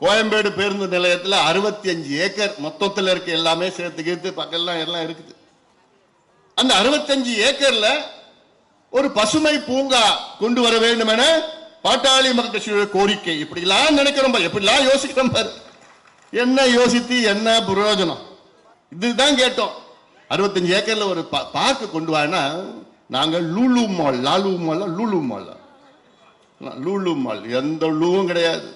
கோயம்பேடு பேருந்து நிலையத்தில் 65 ஏக்கர் மொத்தத்தில் இருக்க எல்லாமே சேர்த்து பக்கம் எல்லாம் இருக்குது. அந்த 65 ஏக்கர்ல ஒரு பசுமை பூங்கா கொண்டு வர வேண்டும் என பாட்டாளி மக்கள் கட்சியோட கோரிக்கை. இப்படிலாம் நினைக்கிறோம், எப்படிலாம் யோசிக்கிறோம் பாரு. என்ன யோசித்து என்ன பிரயோஜனம்? இதுதான் கேட்டோம். 65 ஏக்கர்ல ஒரு பார்க் கொண்டு வானா நாங்க Lulu mall, Lalu mall, Lulu mall, Lulu mall எந்த லூவும் கிடையாது,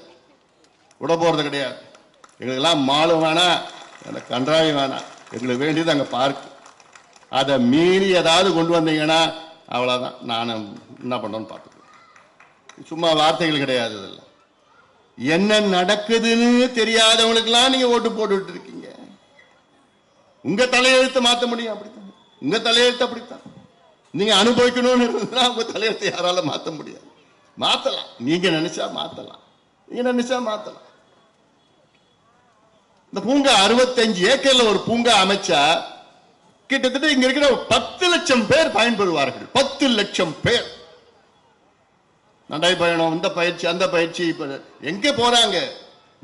விட போறது கிடையாது. எங்களுக்கெல்லாம் மாலும் வேணாம், எனக்கு கன்றாயும் வேணாம், எங்களுக்கு வேண்டியது அங்க பார்க். அதை மீறி ஏதாவது கொண்டு வந்தீங்கன்னா அவ்வளவுதான், நானும் என்ன பண்றேன்னு பார்த்துக்கிறேன். சும்மா வார்த்தைகள் கிடையாது. இதெல்லாம் என்ன நடக்குதுன்னு தெரியாதவங்களுக்கெல்லாம் நீங்க ஓட்டு போட்டு இருக்கீங்க. உங்க தலையெழுத்து மாற்ற முடியும், அப்படித்தான். உங்க தலையெழுத்து அப்படித்தான். நீங்க அனுபவிக்கணும்னு இருந்தா உங்க தலையெழுத்து யாரால மாற்ற முடியாது. மாத்தலாம், நீங்க நினைச்சா மாத்தலாம், நீங்க நினைச்சா மாத்தலாம். இந்த பூங்கா 65 ஏக்கர்ல ஒரு பூங்கா அமைச்சா கிட்டத்தட்ட இங்க இருக்கிற 10 லட்சம் பேர் பயன்பெறுவார்கள். 10 லட்சம் பேர் நடைபயணம், இந்த பயிற்சி அந்த பயிற்சி. இப்ப எங்க போறாங்க?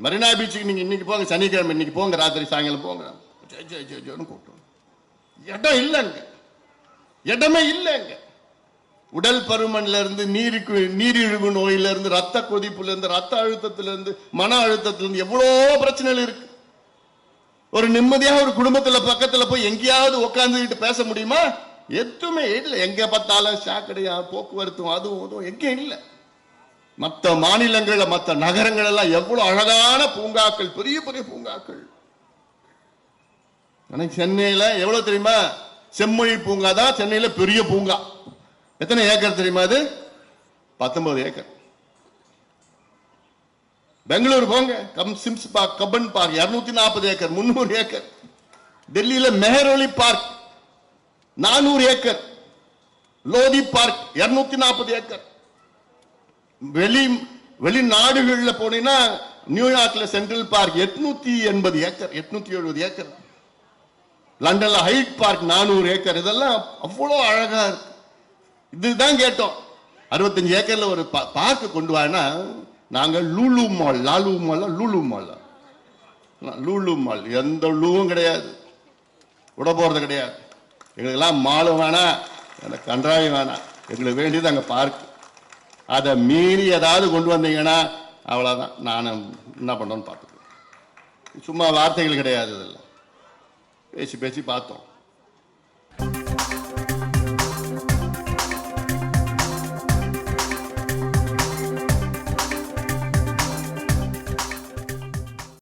மெரினா பீச்சுக்கு நீங்க இன்னைக்கு போங்க, சனிக்கிழமை இன்னைக்கு போங்க, ராத்திரி சாயங்காலம் போங்க, கூட்டம். இடம் இல்லைங்க, இடமே இல்லைங்க. உடல் பருமன்ல இருந்து நீரிழிவு நோயில இருந்து, ரத்த கொதிப்புல இருந்து, ரத்த அழுத்தத்திலிருந்து, மன அழுத்தத்திலிருந்து எவ்வளவு பிரச்சனைகள் இருக்கு. ஒரு நிம்மதியா ஒரு குடும்பத்துல பக்கத்துல போய் எங்கேயாவது உட்கார்ந்துட்டு பேச முடியுமா? எதுவுமே இல்லை. எங்க பார்த்தாலும் சாக்கடையா, போக்குவரத்தும் அதுவும் எங்க இல்லை. மற்ற மாநிலங்கள்ல மற்ற நகரங்கள் எல்லாம் எவ்வளவு அழகான பூங்காக்கள், பெரிய பெரிய பூங்காக்கள். சென்னையில எவ்வளவு தெரியுமா? செம்மொழி பூங்கா தான் சென்னையில பெரிய பூங்கா. எத்தனை ஏக்கர் தெரியுமா? அது 19 ஏக்கர். பெங்களூர் போங்க, Sims Park, Cubbon Park 240 acre, 300 acre. டெல்லியில Mehrauli Park 400 acre. Lodhi Park 240 acre. வெளிநாடுகள்ல போனீங்கன்னா நியூயார்க்ல சென்ட்ரல் பார்க் 880 ஏக்கர், 870 ஏக்கர். லண்டன்ல ஹைட் பார்க் 400 ஏக்கர். இதெல்லாம் அவ்வளவு அழகா இருக்கு. இதுதான் கேட்டோம். 65 ஏக்கர்ல ஒரு பார்க் கொண்டு வானா நாங்க Lulu mall, Lalu mall, Lulu mall, Lulu mall எந்த லூவும் கிடையாது, விட போறது கிடையாது. எங்களுக்கெல்லாம் மாலும் வேணாம், எனக்கு கன்றாயும் வேணாம், எங்களுக்கு வேண்டியது அங்க பார்க். அதை மீறி ஏதாவது கொண்டு வந்தீங்கன்னா அவ்வளவுதான், நானும் என்ன பண்றேன்னு பார்த்துக்கிறேன். சும்மா வார்த்தைகள் கிடையாது. இதெல்லாம் பேசி பேசி பார்த்தோம்.